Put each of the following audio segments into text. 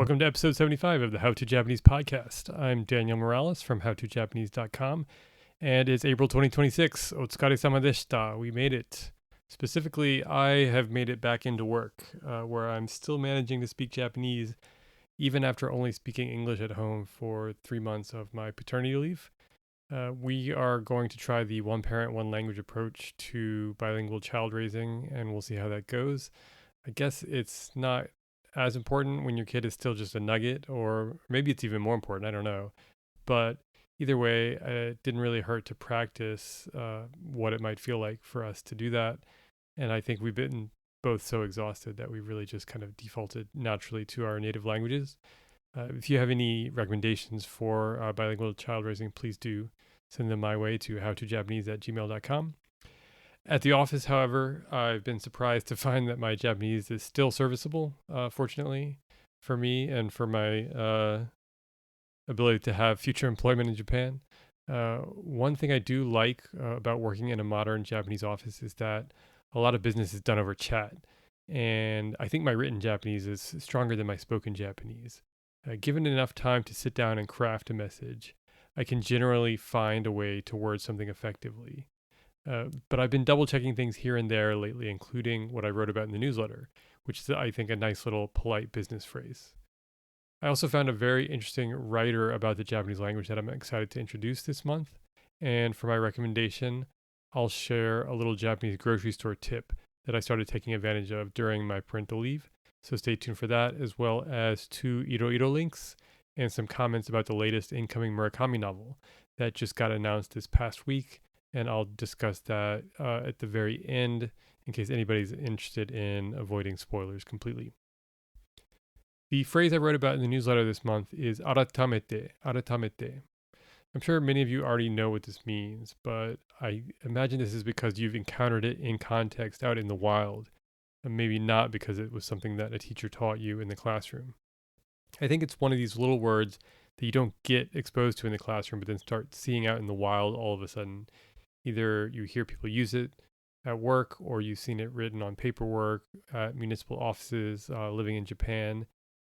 Welcome to episode 75 of the How to Japanese podcast. I'm Daniel Morales from howtojapanese.com, and it's April 2026. Otsukaresama deshita. We made it. Specifically, I have made it back into work, where I'm still managing to speak Japanese, even after only speaking English at home for 3 months of my paternity leave. We are going to try the one parent, one language approach to bilingual child raising, and we'll see how that goes. I guess it's not as important when your kid is still just a nugget, or maybe it's even more important. I don't know. But either way, it didn't really hurt to practice what it might feel like for us to do that. And I think we've been both so exhausted that we really just kind of defaulted naturally to our native languages. If you have any recommendations for bilingual child raising, please do send them my way to howtojapanese@gmail.com. At the office, however, I've been surprised to find that my Japanese is still serviceable, fortunately, for me and for my ability to have future employment in Japan. One thing I do like about working in a modern Japanese office is that a lot of business is done over chat. And I think my written Japanese is stronger than my spoken Japanese. Given enough time to sit down and craft a message, I can generally find a way to word something effectively. But I've been double checking things here and there lately, including what I wrote about in the newsletter, which is, I think, a nice little polite business phrase. I also found a very interesting writer about the Japanese language that I'm excited to introduce this month. And for my recommendation, I'll share a little Japanese grocery store tip that I started taking advantage of during my parental leave. So stay tuned for that, as well as 2 Iro links and some comments about the latest incoming Murakami novel that just got announced this past week. And I'll discuss that at the very end in case anybody's interested in avoiding spoilers completely. The phrase I wrote about in the newsletter this month is aratamete. I'm sure many of you already know what this means, but I imagine this is because you've encountered it in context out in the wild, and maybe not because it was something that a teacher taught you in the classroom. I think it's one of these little words that you don't get exposed to in the classroom, but then start seeing out in the wild all of a sudden. Either you hear people use it at work, or you've seen it written on paperwork at municipal offices living in Japan,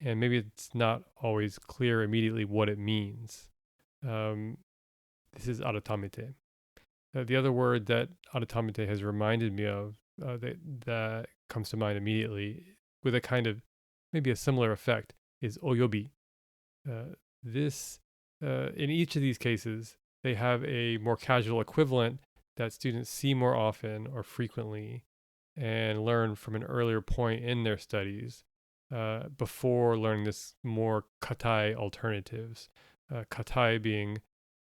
and maybe it's not always clear immediately what it means. This is aratamete. The other word that aratamete has reminded me of that comes to mind immediately with a kind of maybe a similar effect is oyobi. In each of these cases, they have a more casual equivalent that students see more often or frequently and learn from an earlier point in their studies before learning this more katai alternatives. Katai being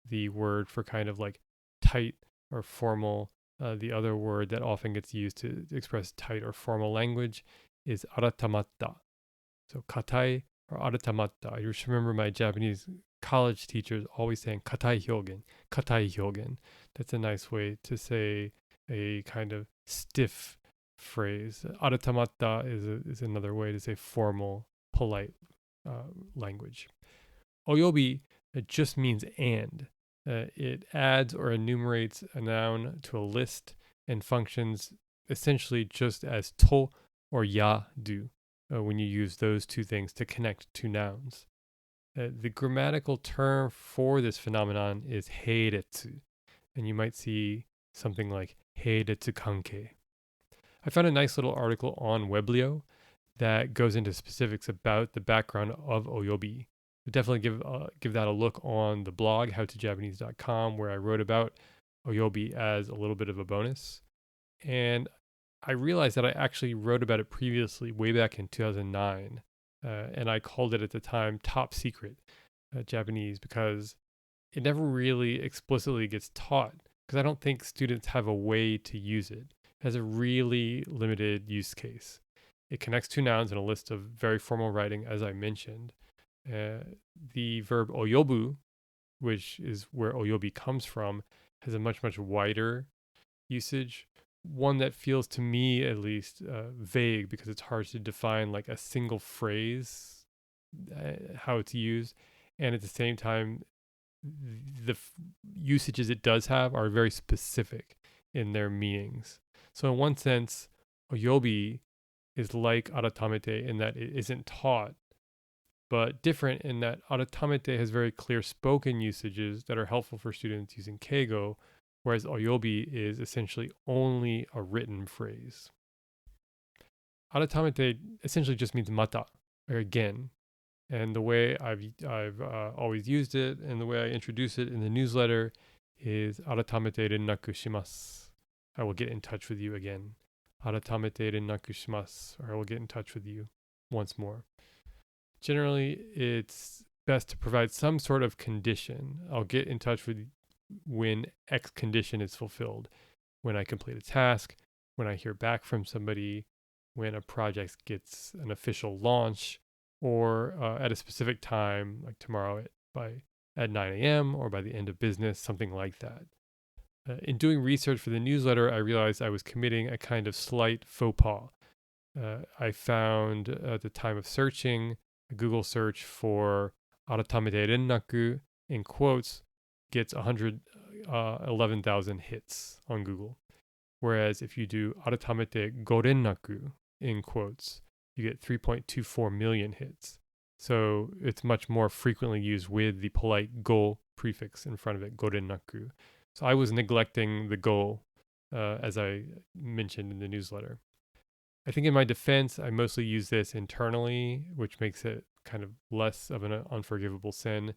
the word for kind of like tight or formal. The other word that often gets used to express tight or formal language is aratamatta. So katai or aratamatta. I just remember my Japanese college teachers always saying katai hyogen. That's a nice way to say a kind of stiff phrase. Aratamatta is another way to say formal, polite language. Oyobi, it just means and. It adds or enumerates a noun to a list and functions essentially just as to or ya do when you use those two things to connect two nouns. The grammatical term for this phenomenon is heiretsu, and you might see something like heiretsu kanke. I found a nice little article on Weblio that goes into specifics about the background of oyobi. Definitely give that a look on the blog howtojapanese.com, where I wrote about oyobi as a little bit of a bonus. And I realized that I actually wrote about it previously way back in 2009. And I called it at the time top secret Japanese because it never really explicitly gets taught, because I don't think students have a way to use it. It has a really limited use case. It connects two nouns in a list of very formal writing, as I mentioned. The verb oyobu, which is where oyobi comes from, has a much, much wider usage. One that feels to me at least vague, because it's hard to define like a single phrase, how it's used. And at the same time, the usages it does have are very specific in their meanings. So in one sense, oyobi is like aratamete in that it isn't taught, but different in that aratamete has very clear spoken usages that are helpful for students using keigo, whereas oyobi is essentially only a written phrase. Aratamete essentially just means mata, or again. And the way I've always used it and the way I introduce it in the newsletter is aratamete rennaku shimasu. I will get in touch with you again. Aratamete rennaku shimasu, or I will get in touch with you once more. Generally, it's best to provide some sort of condition. I'll get in touch with you when X condition is fulfilled. When I complete a task, when I hear back from somebody, when a project gets an official launch, or at a specific time, like tomorrow at 9 a.m. or by the end of business, something like that. In doing research for the newsletter, I realized I was committing a kind of slight faux pas. I found at the time of searching, a Google search for aratamete rennaku in quotes gets 111,000 hits on Google. Whereas if you do aratamete go rennaku in quotes, you get 3.24 million hits. So it's much more frequently used with the polite go prefix in front of it, go rennaku. So I was neglecting the go, as I mentioned in the newsletter. I think in my defense, I mostly use this internally, which makes it kind of less of an unforgivable sin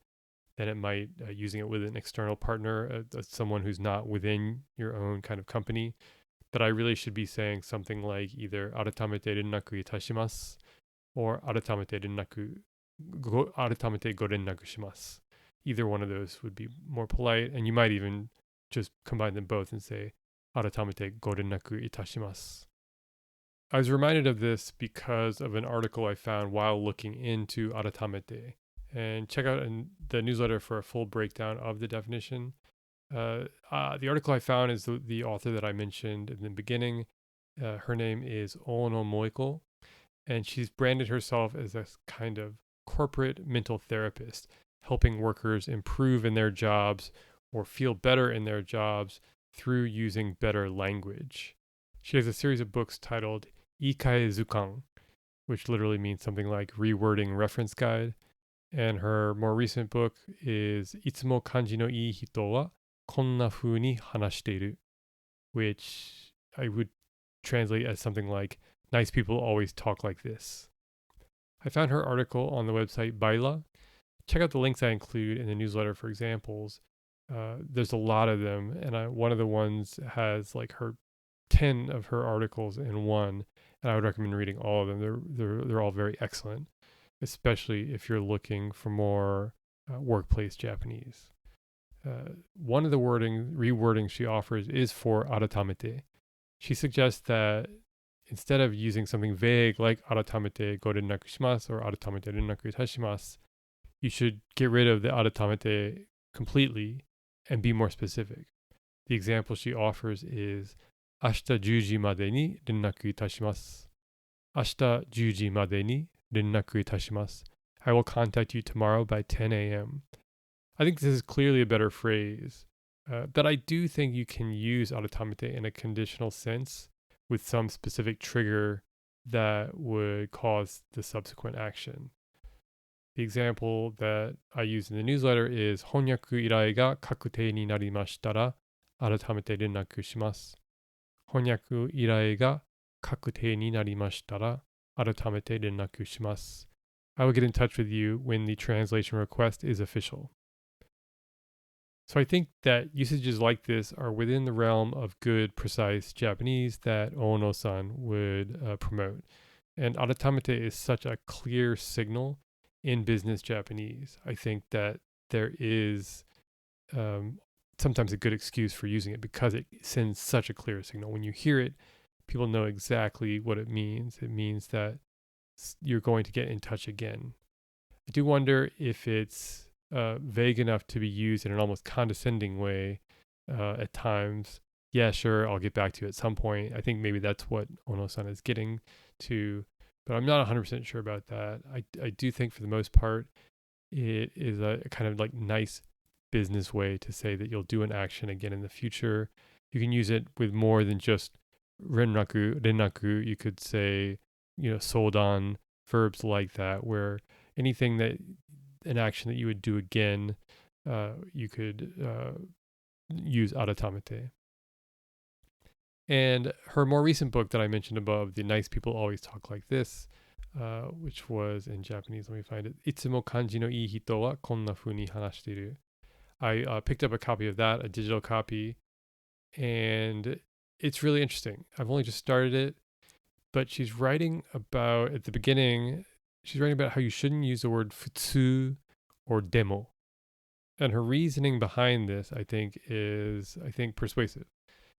than it might using it with an external partner, someone who's not within your own kind of company. But I really should be saying something like either aratamete rennaku itashimasu or aratamete go rennaku shimasu. Either one of those would be more polite, and you might even just combine them both and say aratamete go rennaku itashimasu. I was reminded of this because of an article I found while looking into aratamete. And check out the newsletter for a full breakdown of the definition. The article I found is the author that I mentioned in the beginning. Her name is Ono Moiko, and she's branded herself as a kind of corporate mental therapist, helping workers improve in their jobs or feel better in their jobs through using better language. She has a series of books titled Ikai Zukan, which literally means something like rewording reference guide. And her more recent book is Itsumo kanji no ii hito wa konna fuu ni hanashiteiru, which I would translate as something like nice people always talk like this. I found her article on the website Baila. Check out the links I include in the newsletter for examples. There's a lot of them, and one of the ones has like her 10 of her articles in one, and I would recommend reading all of them. They're all very excellent, especially if you're looking for more workplace Japanese. One of the rewording she offers is for aratamete. She suggests that instead of using something vague like aratamete go rennaku shimasu or aratamete rennaku itashimasu, you should get rid of the aratamete completely and be more specific. The example she offers is ashita 10時までに連絡いたします。ashita 10時までに連絡いたします。I will contact you tomorrow by 10 a.m. I think this is clearly a better phrase, but I do think you can use aratamete in a conditional sense with some specific trigger that would cause the subsequent action. The example that I use in the newsletter is 翻訳依頼が確定になりましたら改めて連絡します。翻訳依頼が確定になりましたら改めて連絡します。I will get in touch with you when the translation request is official. So I think that usages like this are within the realm of good, precise Japanese that Ono-san would promote. And aratamete is such a clear signal in business Japanese. I think that there is sometimes a good excuse for using it because it sends such a clear signal. When you hear it, people know exactly what it means. It means that you're going to get in touch again. I do wonder if it's vague enough to be used in an almost condescending way at times. Yeah, sure, I'll get back to you at some point. I think maybe that's what Ono-san is getting to, but I'm not 100% sure about that. I do think for the most part, it is a kind of like nice business way to say that you'll do an action again in the future. You can use it with more than just rennaku. You could say, sodan, verbs like that, where anything that an action that you would do again, you could use aratamete. And her more recent book that I mentioned above, The Nice People Always Talk Like This, which was in Japanese, let me find it. Itsumo kanji no ii hito wa konna fu ni hanashiteru. I picked up a copy of that, a digital copy, and it's really interesting. I've only just started it, but she's writing about, at the beginning, she's writing about how you shouldn't use the word futsu or demo. And her reasoning behind this, I think, is persuasive.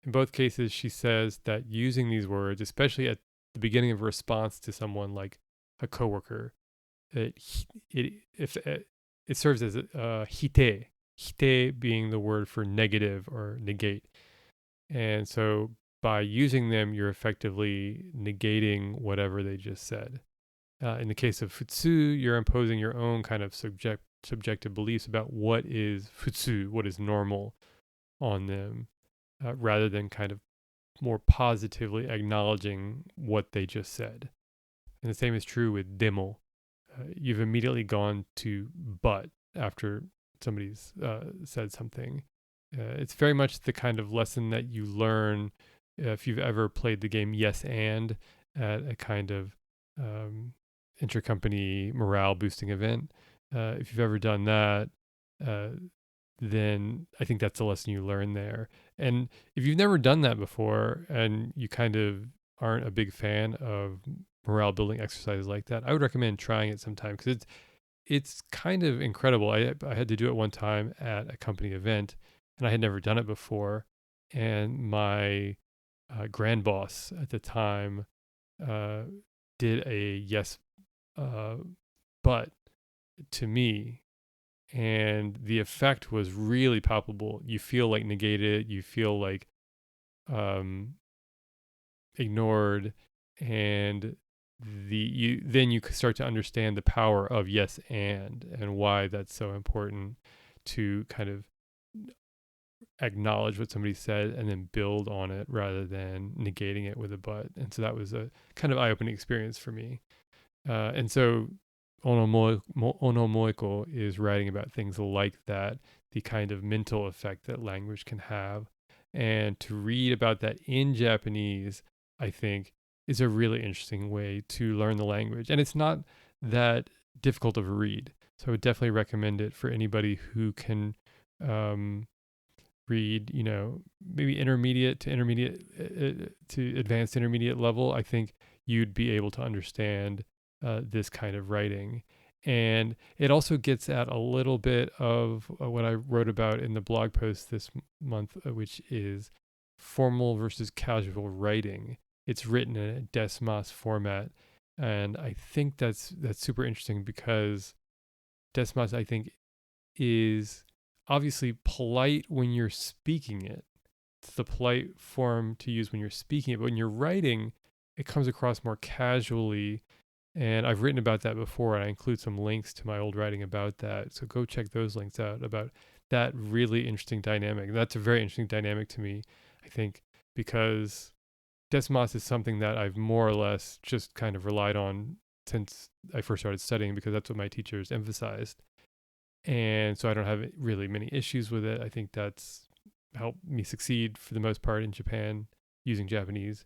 In both cases, she says that using these words, especially at the beginning of a response to someone like a coworker, it serves as hite being the word for negative or negate. And so by using them, you're effectively negating whatever they just said. In the case of futsu, you're imposing your own kind of subjective beliefs about what is futsu, what is normal on them, rather than kind of more positively acknowledging what they just said. And the same is true with demo. You've immediately gone to but after somebody's said something. It's very much the kind of lesson that you learn if you've ever played the game Yes and at a kind of intercompany morale boosting event. If you've ever done that, then I think that's the lesson you learn there. And if you've never done that before and you kind of aren't a big fan of morale building exercises like that, I would recommend trying it sometime because it's kind of incredible. I had to do it one time at a company event and I had never done it before. And my grand boss at the time did a yes, but to me, and the effect was really palpable. You feel like negated, you feel like ignored, and then you start to understand the power of yes and why that's so important to kind of acknowledge what somebody said and then build on it rather than negating it with a but. And so that was a kind of eye-opening experience for me. And so Onomoiko is writing about things like that, the kind of mental effect that language can have. And to read about that in Japanese, I think, is a really interesting way to learn the language. And it's not that difficult of a read. So I would definitely recommend it for anybody who can read, maybe intermediate to advanced intermediate level. I think you'd be able to understand this kind of writing. And it also gets at a little bit of what I wrote about in the blog post this month, which is formal versus casual writing. It's written in a desmas format. And I think that's super interesting because desmas, I think, is obviously polite when you're speaking it. It's the polite form to use when you're speaking it. But when you're writing, it comes across more casually. And I've written about that before, and I include some links to my old writing about that. So go check those links out about that really interesting dynamic. That's a very interesting dynamic to me, I think, because desmas is something that I've more or less just kind of relied on since I first started studying because that's what my teachers emphasized. And so I don't have really many issues with it. I think that's helped me succeed for the most part in Japan using Japanese.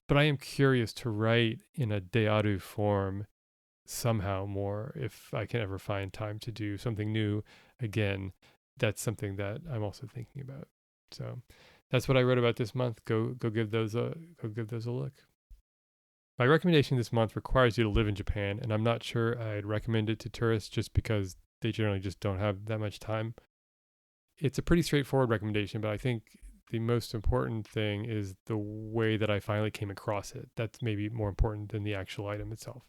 But I am curious to write in a dearu form somehow more if I can ever find time to do something new again. That's something that I'm also thinking about. So that's what I wrote about this month. Go give those a look. My recommendation this month requires you to live in Japan, and I'm not sure I'd recommend it to tourists just because they generally just don't have that much time. It's a pretty straightforward recommendation, but I think the most important thing is the way that I finally came across it. That's maybe more important than the actual item itself.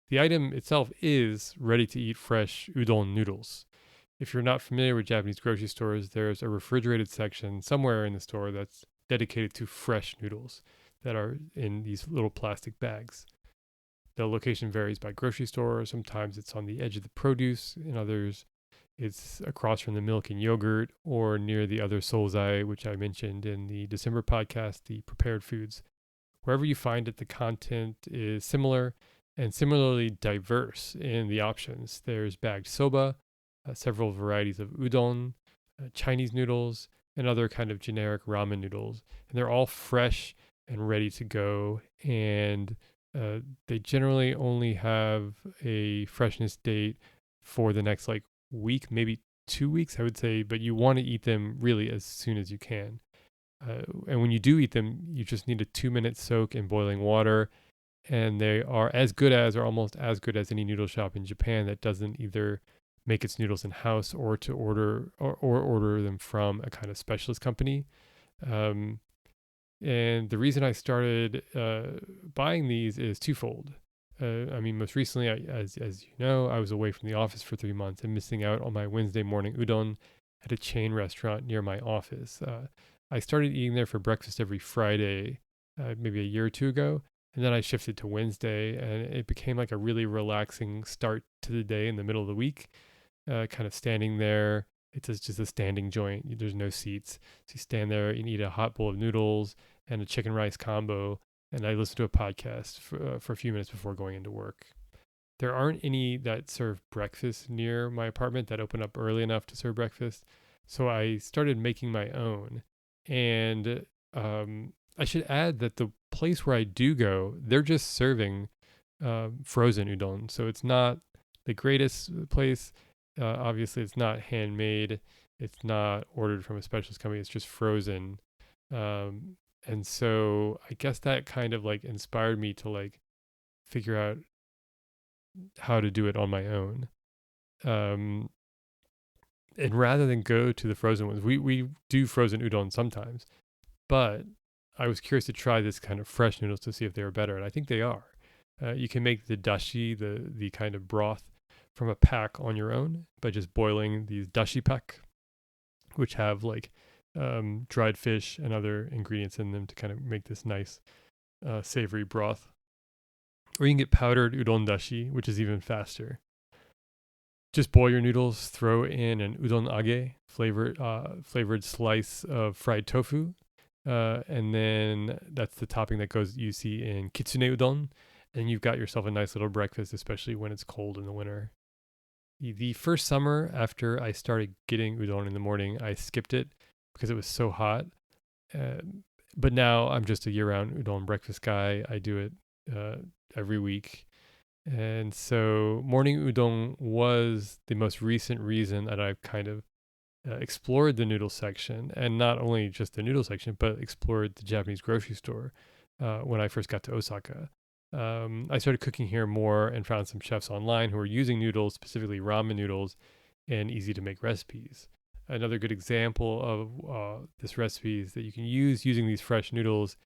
The item itself is ready-to-eat fresh udon noodles. If you're not familiar with Japanese grocery stores, there's a refrigerated section somewhere in the store that's dedicated to fresh noodles that are in these little plastic bags. The location varies by grocery store. Sometimes it's on the edge of the produce. In others, it's across from the milk and yogurt or near the other solzai, which I mentioned in the December podcast, the prepared foods. Wherever you find it, the content is similar and similarly diverse in the options. There's bagged soba, several varieties of udon, Chinese noodles, and other kind of generic ramen noodles. And they're all fresh and ready to go. And they generally only have a freshness date for the next like week, maybe 2 weeks, I would say. But you want to eat them really as soon as you can. And when you do eat them, you just need a 2 minute soak in boiling water. And they are as good as, or almost as good as, any noodle shop in Japan that doesn't either make its noodles in house or to order or order them from a kind of specialist company. Um, and the reason I started buying these is twofold. I mean, most recently, as you know, I was away from the office for 3 months and missing out on my Wednesday morning udon at a chain restaurant near my office. I started eating there for breakfast every Friday, maybe a year or two ago, and then I shifted to Wednesday, and it became like a really relaxing start to the day in the middle of the week. Kind of standing there. It's just a standing joint. There's no seats. So you stand there and eat a hot bowl of noodles and a chicken rice combo. And I listen to a podcast for a few minutes before going into work. There aren't any that serve breakfast near my apartment that open up early enough to serve breakfast. So I started making my own. And I should add that the place where I do go, they're just serving frozen udon. So it's not the greatest place. Obviously, it's not handmade. It's not ordered from a specialist company. It's just frozen. And so I guess that kind of like inspired me to like figure out how to do it on my own. Um, and rather than go to the frozen ones, we do frozen udon sometimes, but I was curious to try this kind of fresh noodles to see if they were better, and I think they are. You can make the dashi, the kind of broth, from a pack on your own by just boiling these dashi pack, which have like dried fish and other ingredients in them to kind of make this nice savory broth. Or you can get powdered udon dashi, which is even faster. Just boil your noodles, throw in an udon age, flavored slice of fried tofu, and then that's the topping that goes you see in kitsune udon, and you've got yourself a nice little breakfast, especially when it's cold in the winter. The first summer after I started getting udon in the morning, I skipped it because it was so hot. Uh, but now I'm just a year-round udon breakfast guy. I do it every week. And so morning udon was the most recent reason that I've kind of explored the noodle section, and not only just the noodle section, but explored the Japanese grocery store when I first got to Osaka. I started cooking here more and found some chefs online who are using noodles, specifically ramen noodles, in easy to make recipes. Another good example of this recipes that you can use using these fresh noodles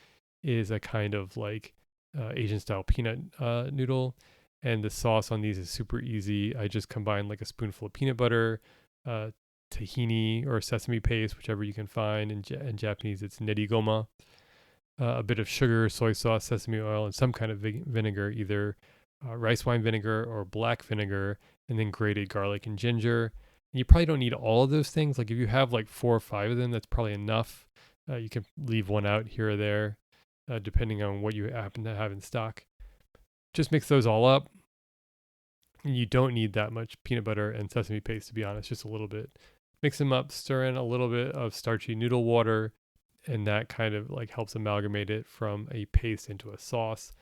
is a kind of like Asian style peanut noodle. And the sauce on these is super easy. I just combine like a spoonful of peanut butter, tahini or sesame paste, whichever you can find. In Japanese, it's nerigoma. A bit of sugar, soy sauce, sesame oil, and some kind of vinegar, either rice wine vinegar or black vinegar, and then grated garlic and ginger. And you probably don't need all of those things. Like if you have like 4 or 5 of them, that's probably enough. You can leave one out here or there, depending on what you happen to have in stock. Just mix those all up. You don't need that much peanut butter and sesame paste, to be honest, just a little bit. Mix them up, stir in a little bit of starchy noodle water, and that kind of like helps amalgamate it from a paste into a sauce.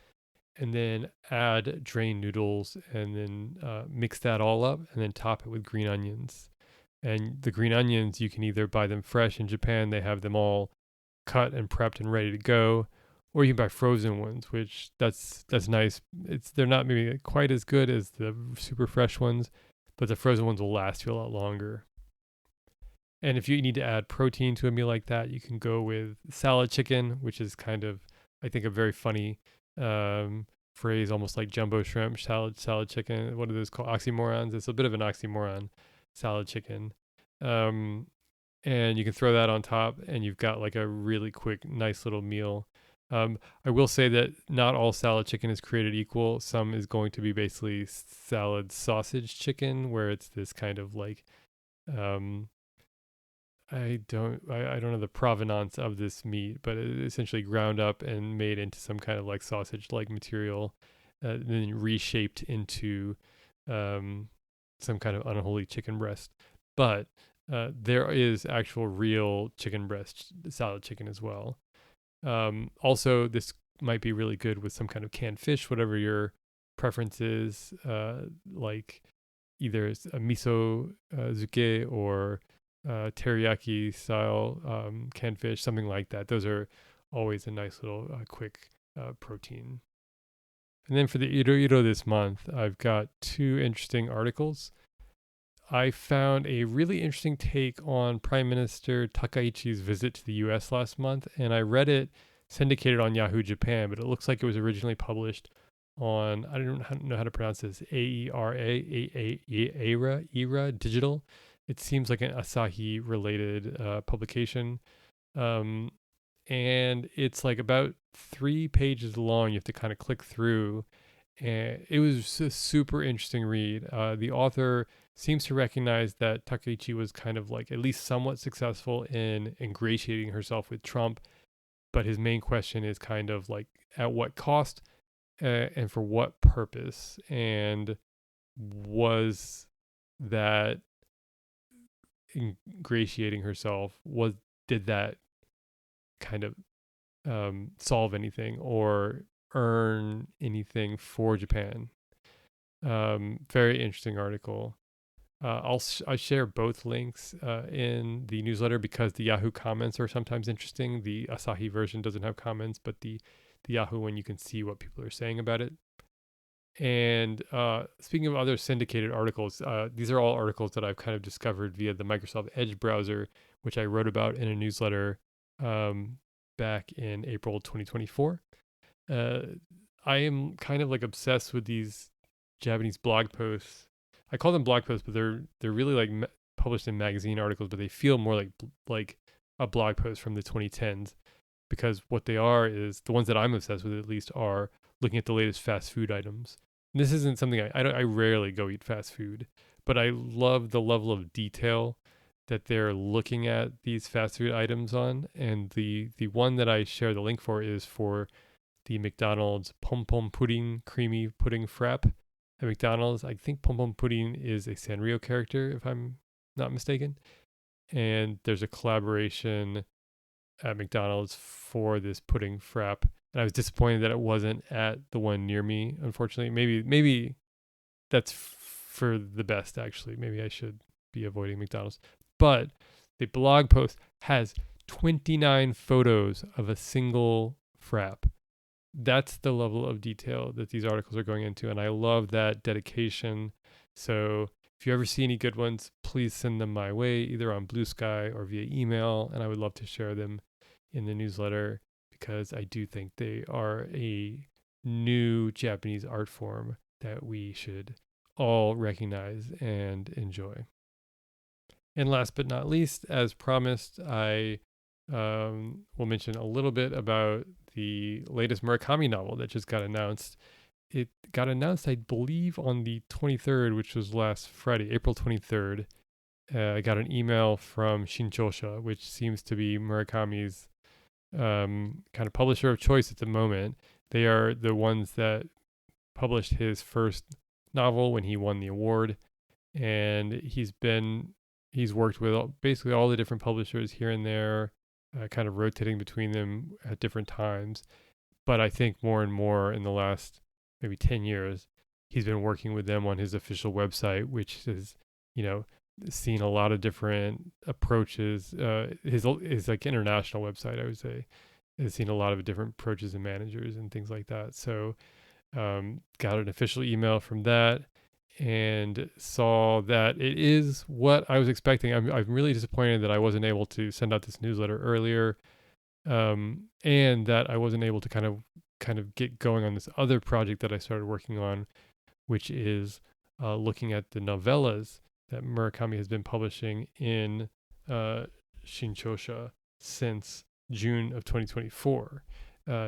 And then add drained noodles and then mix that all up and then top it with green onions. And the green onions, you can either buy them fresh in Japan, they have them all cut and prepped and ready to go, or you can buy frozen ones, which that's nice. They're not maybe quite as good as the super fresh ones, but the frozen ones will last you a lot longer. And if you need to add protein to a meal like that, you can go with salad chicken, which is kind of, I think, a very funny phrase, almost like jumbo shrimp, salad chicken. What are those called? Oxymorons. It's a bit of an oxymoron, salad chicken. And you can throw that on top, and you've got like a really quick, nice little meal. I will say that not all salad chicken is created equal. Some is going to be basically salad sausage chicken, where it's this kind of like, I don't know the provenance of this meat, but it's essentially ground up and made into some kind of like sausage like material. then reshaped into some kind of unholy chicken breast. But there is actual real chicken breast salad chicken as well. Also, this might be really good with some kind of canned fish, whatever your preference is, like either a miso zuke or teriyaki style canned fish, something like that. Those are always a nice little quick protein. And then for the Iro this month, I've got two interesting articles. I found a really interesting take on Prime Minister Takaichi's visit to the US last month, and I read it syndicated on Yahoo Japan, but it looks like it was originally published on, I don't know how to pronounce this, AERA Digital. It seems like an Asahi related publication. Um, and it's like about 3 pages long. You have to kind of click through. And it was a super interesting read. The author seems to recognize that Takaichi was kind of like at least somewhat successful in ingratiating herself with Trump, but his main question is kind of like at what cost and for what purpose, and was that ingratiating herself, was did that kind of solve anything or earn anything for Japan? Very interesting article. I share both links in the newsletter because the Yahoo comments are sometimes interesting. The Asahi version doesn't have comments, but the Yahoo one, you can see what people are saying about it. And speaking of other syndicated articles, these are all articles that I've kind of discovered via the Microsoft Edge browser, which I wrote about in a newsletter back in April 2024. I am kind of like obsessed with these Japanese blog posts. I call them blog posts, but they're really like published in magazine articles, but they feel more like a blog post from the 2010s, because what they are is the ones that I'm obsessed with, at least, are looking at the latest fast food items. And this isn't something I rarely go eat fast food, but I love the level of detail that they're looking at these fast food items on. And the one that I share the link for is for the McDonald's Pom Pom Pudding Creamy Pudding Frap at McDonald's. I think Pom Pom Pudding is a Sanrio character, if I'm not mistaken. And there's a collaboration at McDonald's for this pudding frap. And I was disappointed that it wasn't at the one near me, unfortunately. Maybe that's for the best, actually. Maybe I should be avoiding McDonald's. But the blog post has 29 photos of a single frap. That's the level of detail that these articles are going into, and I love that dedication. So if you ever see any good ones, please send them my way, either on Blue Sky or via email, and I would love to share them in the newsletter, because I do think they are a new Japanese art form that we should all recognize and enjoy. And last but not least, as promised, I will mention a little bit about the latest Murakami novel that just got announced. It got announced, I believe, on the 23rd, which was last Friday, April 23rd. I got an email from Shinchosha, which seems to be Murakami's kind of publisher of choice at the moment. They are the ones that published his first novel when he won the award, and he's worked with basically all the different publishers here and there, kind of rotating between them at different times. But I think more and more in the last maybe 10 years, he's been working with them on his official website, which is, seen a lot of different approaches. His like international website, I would say, has seen a lot of different approaches and managers and things like that. So got an official email from that and saw that it is what I was expecting. I'm really disappointed that I wasn't able to send out this newsletter earlier, and that I wasn't able to kind of get going on this other project that I started working on, which is looking at the novellas that Murakami has been publishing in Shinchosha since June of 2024.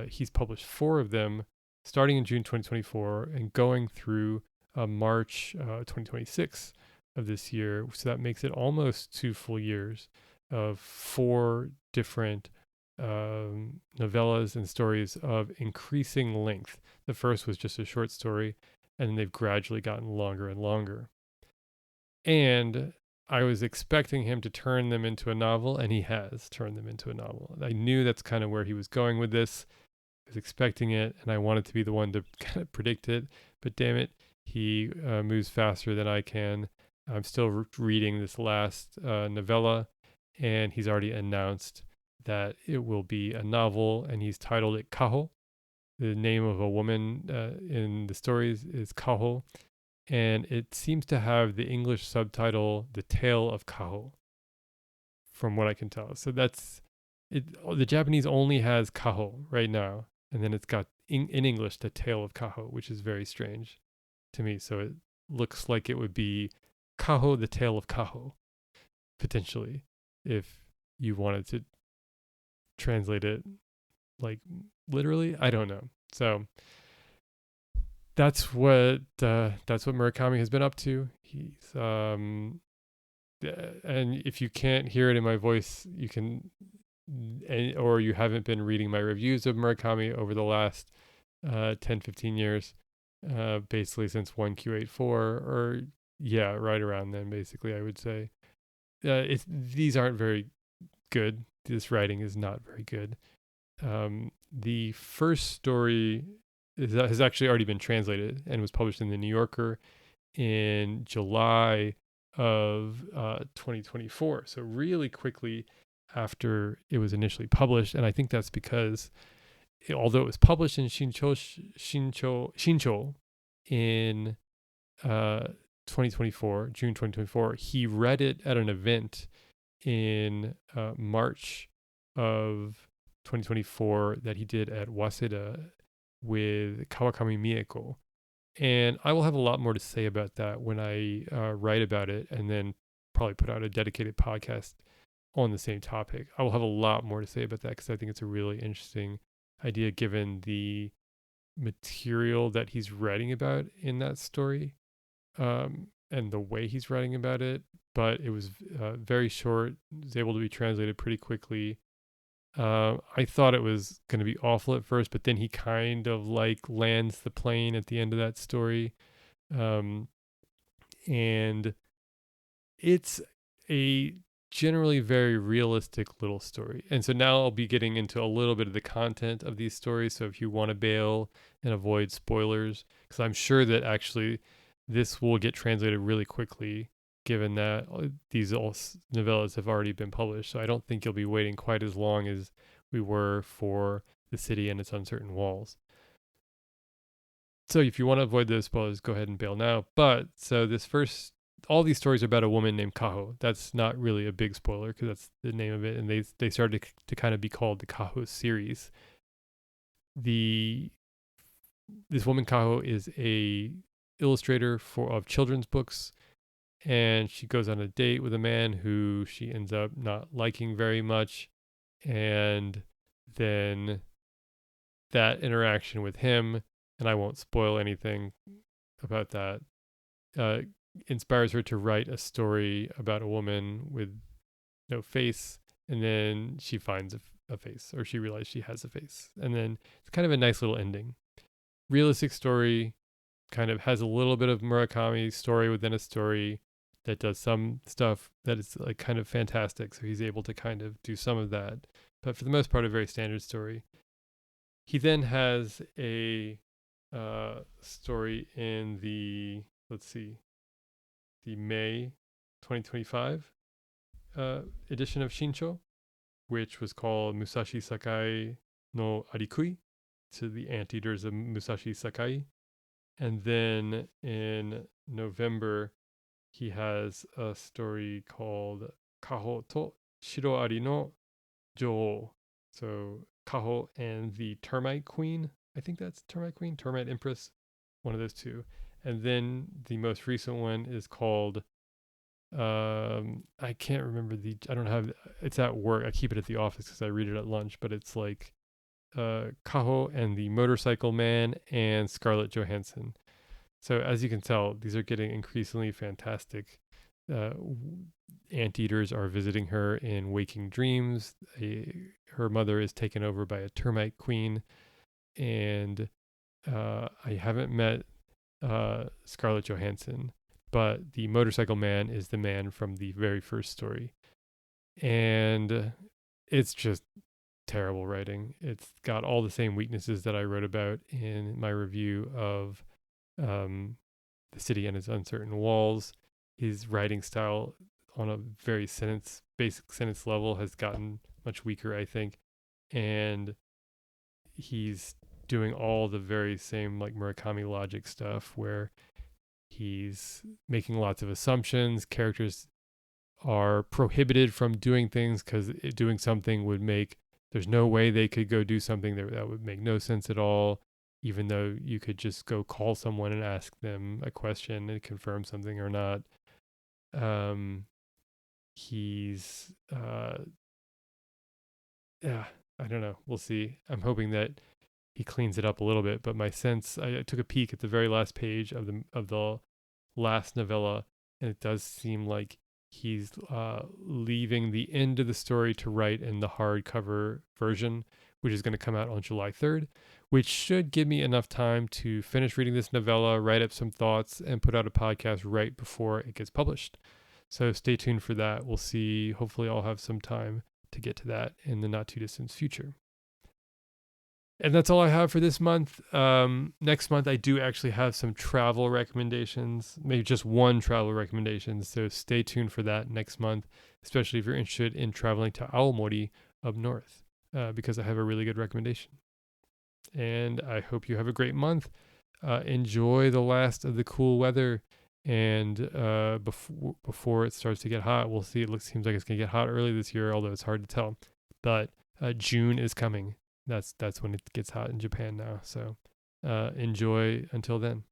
He's published 4 of them starting in June 2024 and going through March 2026 of this year. So that makes it almost 2 full years of 4 different novellas and stories of increasing length. The first was just a short story, and they've gradually gotten longer and longer. And I was expecting him to turn them into a novel, and he has turned them into a novel. I knew that's kind of where he was going with this. I was expecting it, and I wanted to be the one to kind of predict it. But damn it, he moves faster than I can. I'm still reading this last novella, and he's already announced that it will be a novel, and he's titled it Kaho. The name of a woman in the stories is Kaho, and it seems to have the English subtitle "The Tale of Kaho," from what I can tell. So that's it. The Japanese only has Kaho right now, and then it's got in English "The Tale of Kaho," which is very strange to me. So it looks like it would be Kaho, the Tale of Kaho, potentially, if you wanted to translate it like literally. I don't know. So that's what Murakami has been up to. He's and if you can't hear it in my voice, you can, or you haven't been reading my reviews of Murakami over the last 10, 15 years, basically since 1Q84, or yeah, right around then, basically, I would say. These aren't very good. This writing is not very good. The first story has actually already been translated and was published in the New Yorker in July of 2024. So really quickly after it was initially published, and I think that's because although it was published in Shincho in 2024, June 2024, he read it at an event in March of 2024 that he did at Waseda with Kawakami Mieko. And I will have a lot more to say about that when I write about it and then probably put out a dedicated podcast on the same topic. I will have a lot more to say about that because I think it's a really interesting idea given the material that he's writing about in that story, and the way he's writing about it. But it was very short, it was able to be translated pretty quickly. I thought it was going to be awful at first, but then he kind of like lands the plane at the end of that story. And it's a generally very realistic little story. And so now I'll be getting into a little bit of the content of these stories. So if you want to bail and avoid spoilers, because I'm sure that actually this will get translated really quickly given that these all novellas have already been published. So I don't think you'll be waiting quite as long as we were for The City and Its Uncertain Walls. So if you want to avoid those spoilers, go ahead and bail now. But so all these stories are about a woman named Kaho. That's not really a big spoiler because that's the name of it, and they started to kind of be called the Kaho series. This woman Kaho is a illustrator of children's books, and she goes on a date with a man who she ends up not liking very much, and then that interaction with him, and I won't spoil anything about that, inspires her to write a story about a woman with no face, and then she finds a face, or she realizes she has a face, and then it's kind of a nice little ending. Realistic story, kind of has a little bit of Murakami story within a story that does some stuff that is like kind of fantastic. So he's able to kind of do some of that, but for the most part, a very standard story. He then has a story in the May 2025 edition of Shincho, which was called Musashi Sakai no Arikui, to the Anteaters of Musashi Sakai. And then in November, he has a story called Kaho to Shiroari no Jou. So Kaho and the Termite Queen. I think that's Termite Queen, Termite Empress, one of those two. And then the most recent one is called I can't remember I don't have, it's at work. I keep it at the office because I read it at lunch, but it's like Kaho and the Motorcycle Man and Scarlett Johansson. So as you can tell, these are getting increasingly fantastic. Anteaters are visiting her in waking dreams. Her mother is taken over by a termite queen, and I haven't met Scarlett Johansson, but the motorcycle man is the man from the very first story, and it's just terrible writing. It's got all the same weaknesses that I wrote about in my review of um, The City and Its Uncertain Walls. His writing style on a very basic sentence level has gotten much weaker, I think. And he's doing all the very same like Murakami logic stuff where he's making lots of assumptions. Characters are prohibited from doing things because doing something would make, there's no way they could go do something that would make no sense at all, even though you could just go call someone and ask them a question and confirm something or not. He's yeah, I don't know, we'll see. I'm hoping that he cleans it up a little bit, but my sense, I took a peek at the very last page of the last novella, and it does seem like he's leaving the end of the story to write in the hardcover version, which is going to come out on July 3rd, which should give me enough time to finish reading this novella, write up some thoughts, and put out a podcast right before it gets published. So stay tuned for that. We'll see. Hopefully, I'll have some time to get to that in the not too distant future. And that's all I have for this month. Next month, I do actually have some travel recommendations, maybe just one travel recommendation. So stay tuned for that next month, especially if you're interested in traveling to Aomori up north, because I have a really good recommendation. And I hope you have a great month. Enjoy the last of the cool weather. And before it starts to get hot, we'll see. Seems like it's going to get hot early this year, although it's hard to tell. But June is coming. That's when it gets hot in Japan now. So enjoy until then.